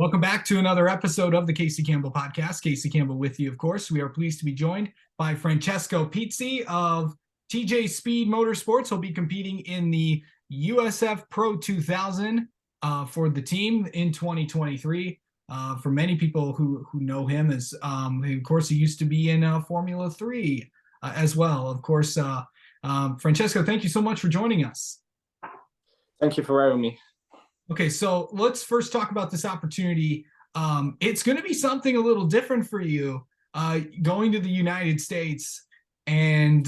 Welcome back to another episode of the Casey Campbell Podcast. Casey Campbell with you, of course. We are pleased to be joined by Francesco Pizzi of TJ Speed Motorsports. He'll be competing in the USF Pro 2000 for the team in 2023. For many people who know him, as of course, he used to be in Formula 3 as well. Of course, Francesco, thank you so much for joining us. Thank you for having me. Okay, so let's first talk about this opportunity. It's going to be something a little different for you, going to the United States and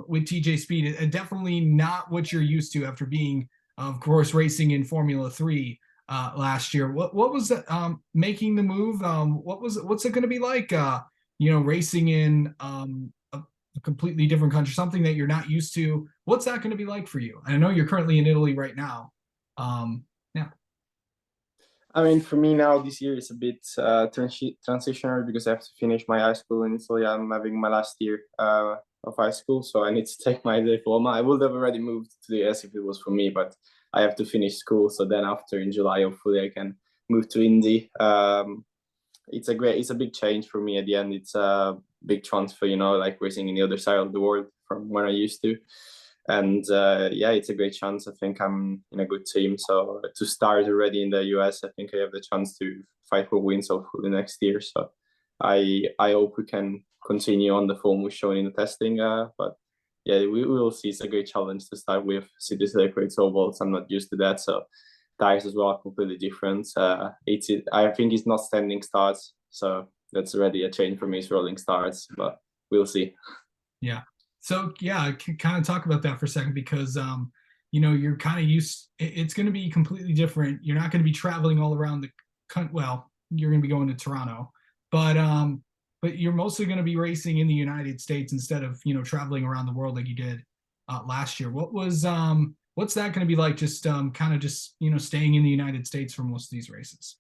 with TJ Speed. Definitely not what you're used to after being, of course, racing in Formula 3 last year. What was making the move? What's it going to be like? Racing in a completely different country, something that you're not used to. What's that going to be like for you? I know you're currently in Italy right now. Yeah. I mean, for me now, this year is a bit transitional because I have to finish my high school in Italy. I'm having my last year of high school, so I need to take my diploma. I would have already moved to the US if it was for me, but I have to finish school. So then after in July, hopefully I can move to Indy. It's a big change for me at the end. It's a big transfer, like racing in the other side of the world from where I used to. And it's a great chance. I think I'm in a good team. So to start already in the US, I think I have the chance to fight for wins hopefully next year. So I hope we can continue on the form we've shown in the testing. But yeah, we will see. It's a great challenge to start with. City circuits, ovals. I'm not used to that. So tires as well are completely different. I think it's not standing starts. So that's already a change for me. It's rolling starts, but we'll see. Yeah. So yeah, kind of talk about that for a second because you're kind of it's going to be completely different. You're not going to be traveling all around the country. Well, you're going to be going to Toronto, but you're mostly going to be racing in the United States instead of traveling around the world like you did last year. What's that going to be like? Just kind of just staying in the United States for most of these races.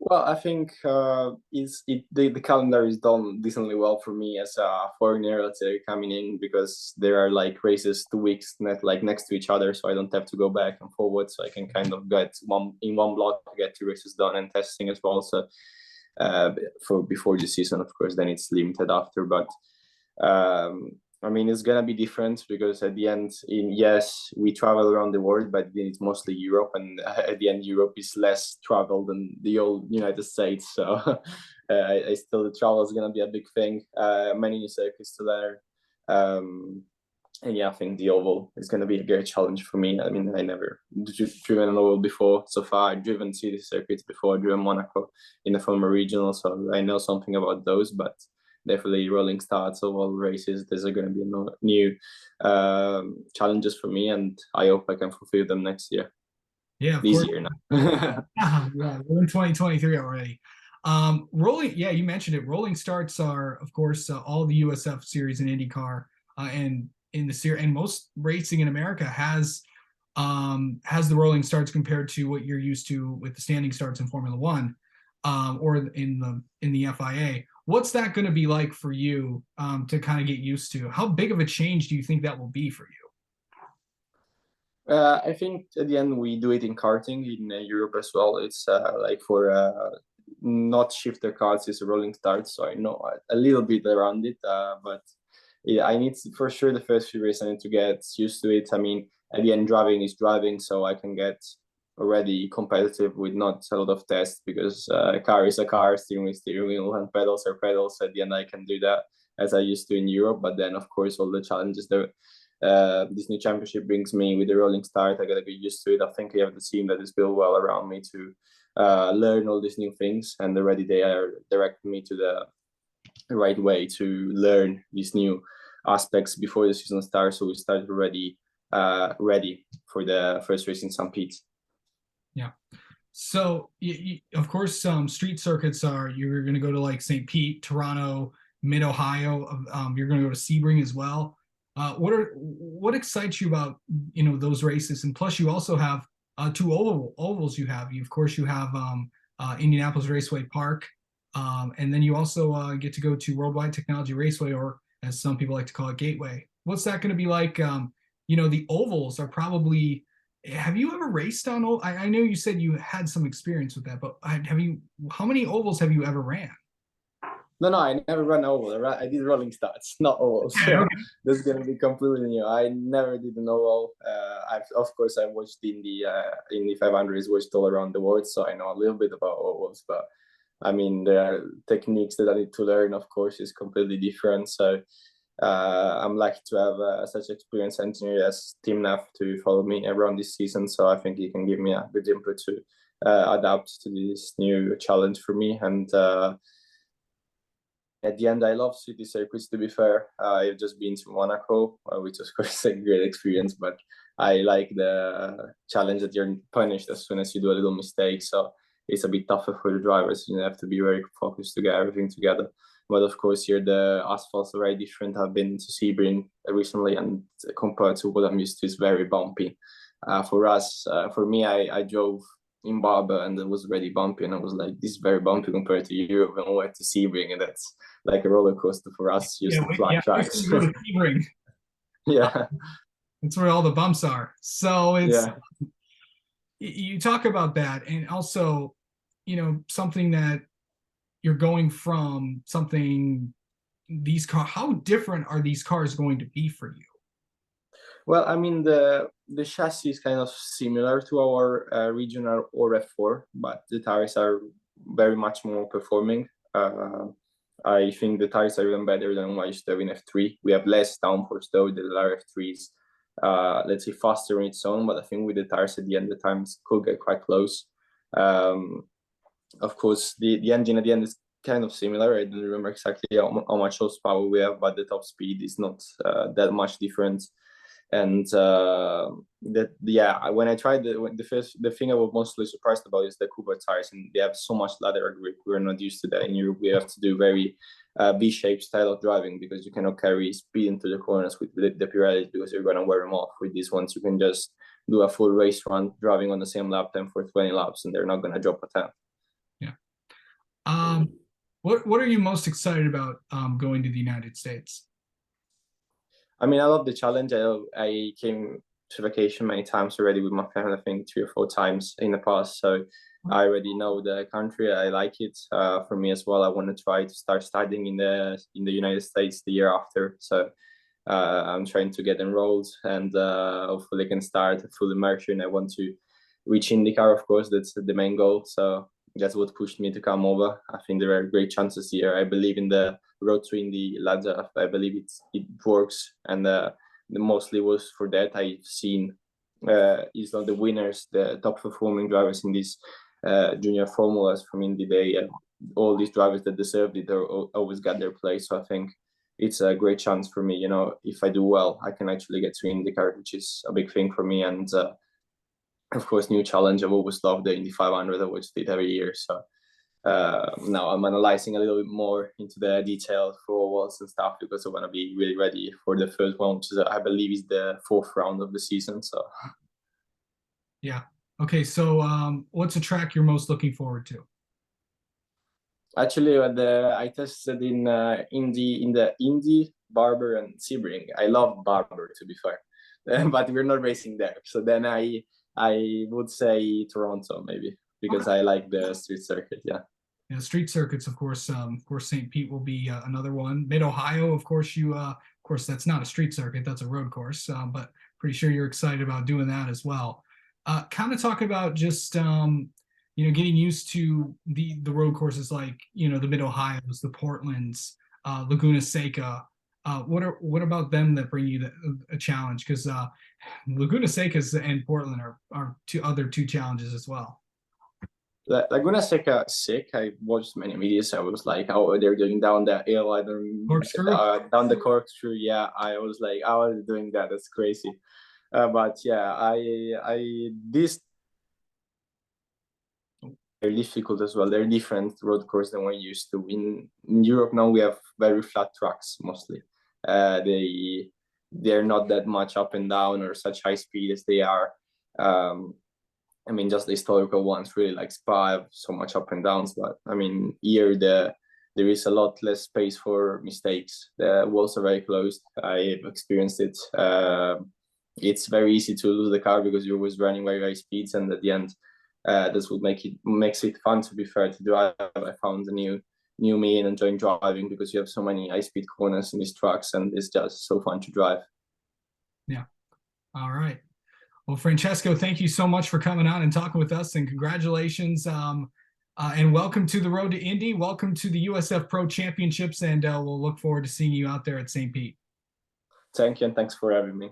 Well, I think the calendar is done decently well for me as a foreigner, let's say, coming in because there are like races 2 weeks next to each other, so I don't have to go back and forward. So I can kind of get one block to get 2 races done and testing as well. So for before the season, of course, then it's limited after. But I mean, it's gonna be different because at the end, yes, we travel around the world, but it's mostly Europe, and at the end, Europe is less traveled than the old United States. So I still the travel is gonna be a big thing. Many new circuits to learn, and yeah, I think the oval is gonna be a great challenge for me. I mean, I never driven an oval before so far. I've driven city circuits before. I've driven Monaco in the former regional, so I know something about those, but definitely rolling starts of all races. There's going to be new challenges for me, and I hope I can fulfill them next year. Yeah, of this course. year now. Yeah, we're in 2023 already. Rolling, yeah, you mentioned it. Rolling starts are, of course, all the USF series in IndyCar and in the series, and most racing in America has the rolling starts compared to what you're used to with the standing starts in Formula One or in the FIA. What's that going to be like for you to kind of get used to? How big of a change do you think that will be for you? I think at the end we do it in karting in Europe as well. It's like for not shifter cars, it's a rolling start, so I know a little bit around it. But yeah, I need to, for sure, the first few races I need to get used to it. I mean, at the end, driving is driving, so I can get already competitive with not a lot of tests because a car is a car, steering wheel, and pedals are pedals. At the end, I can do that as I used to in Europe. But then, of course, all the challenges that this new championship brings me with the rolling start, I gotta get used to it. I think I have the team that is built well around me to learn all these new things, and already they are directing me to the right way to learn these new aspects before the season starts. So we start already ready for the first race in St. Pete. Yeah. So, of course, street circuits you're going to go to like St. Pete, Toronto, Mid Ohio. You're going to go to Sebring as well. What excites you about those races? And plus, you also have two ovals. You have Indianapolis Raceway Park, and then you also get to go to Worldwide Technology Raceway, or as some people like to call it, Gateway. What's that going to be like? The ovals are probably Have you ever raced on oval? I know you said you had some experience with that, but have you? How many ovals have you ever ran? No, no, I never ran oval. I did rolling starts, not ovals. Okay, okay. That's gonna be completely new. I never did an oval. I've of course I watched in the 500s, watched all around the world, so I know a little bit about ovals. But I mean, there are techniques that I need to learn. Of course, is completely different. So I'm lucky to have such experienced engineer as Team Nav to follow me around this season. So I think he can give me a good input to adapt to this new challenge for me. And at the end, I love city circuits. To be fair, I've just been to Monaco, which of course is a great experience. But I like the challenge that you're punished as soon as you do a little mistake. So it's a bit tougher for the drivers. You have to be very focused to get everything together. But of course, here the asphalts are very different. I've been to Sebring recently, and compared to what I'm used to, it's very bumpy. For me, I drove in Barber and it was already bumpy, and I was like, this is very bumpy compared to Europe, and I went to Sebring, and that's like a roller coaster for us, just flat Yeah. We tracks. go to Sebring. Yeah, That's where all the bumps are. So it's yeah. you talk about that, and also, something that you're going from something these car. How different are these cars going to be for you? Well, I mean the chassis is kind of similar to our regional or F4, but the tires are very much more performing. I think the tires are even better than what I used to have in F3. We have less downforce though. The F3 is, let's say, faster in its own, but I think with the tires at the end, the times could get quite close. Um, of course, the engine at the end is kind of similar. I don't remember exactly how much horsepower we have, but the top speed is not that much different. And when I tried the thing I was mostly surprised about is the Cooper tires, and they have so much ladder grip. We're not used to that in Europe. We have to do very V-shaped style of driving because you cannot carry speed into the corners with the Pirellis because you're gonna wear them off. With these ones, you can just do a full race run driving on the same lap time for 20 laps, and they're not gonna drop a 10. Yeah. What are you most excited about going to the United States? I mean, I love the challenge. I came to vacation many times already with my family. I think 3 or 4 times in the past. So I already know the country. I like it. For me as well, I want to try to start studying in the United States the year after. So I'm trying to get enrolled, and hopefully I can start a full immersion. I want to reach IndyCar, of course. That's the main goal. So that's what pushed me to come over. I think there are great chances here. I believe in the road to Indy ladder. I believe it works, and the mostly was for that. I've seen is not the winners, the top performing drivers in these junior formulas from Indy. They all these drivers that deserved it always got their place. So I think it's a great chance for me. If I do well, I can actually get to IndyCar, which is a big thing for me. And of course, new challenge. I've always loved the Indy 500. I watched it every year. So now I'm analyzing a little bit more into the detail for ovals and stuff because I want to be really ready for the first one, which is, I believe, is the fourth round of the season. So Yeah. Okay. So what's a track you're most looking forward to? actually, I tested in the Indy, Barber, and Sebring. I love Barber, to be fair, but we're not racing there. So then I would say Toronto maybe because Okay. I like the street circuit. Yeah. Yeah, street circuits, of course, St. Pete will be another one. Mid Ohio, of course, that's not a street circuit, that's a road course, but pretty sure you're excited about doing that as well. Kind of talk about just getting used to the road courses like the Mid Ohio's, the Portlands, Laguna Seca. What about them that bring you a challenge? Because Laguna Seca and Portland are two challenges as well. Laguna Seca sick. I watched many videos. I was like, oh, they're going down that hill. I don't Corkscrew. down the corkscrew. Yeah, I was like, how are they doing that? That's crazy. But yeah, I this very difficult as well. They're different road course than we're used to. In Europe now we have very flat tracks mostly. They're not that much up and down or such high speed as they are. I mean, just the historical ones, really, like Spa, have so much up and downs. But I mean, here there is a lot less space for mistakes. The walls are very closed. I've experienced it. it's very easy to lose the car because you're always running very high speeds, and at the end, this would makes it fun, to be fair, to drive. I found a new me and enjoying driving because you have so many high speed corners in these trucks, and it's just so fun to drive. Yeah. All right. Well, Francesco, thank you so much for coming on and talking with us, and congratulations. And welcome to the road to Indy. Welcome to the USF Pro Championships, and we'll look forward to seeing you out there at St. Pete. Thank you, and thanks for having me.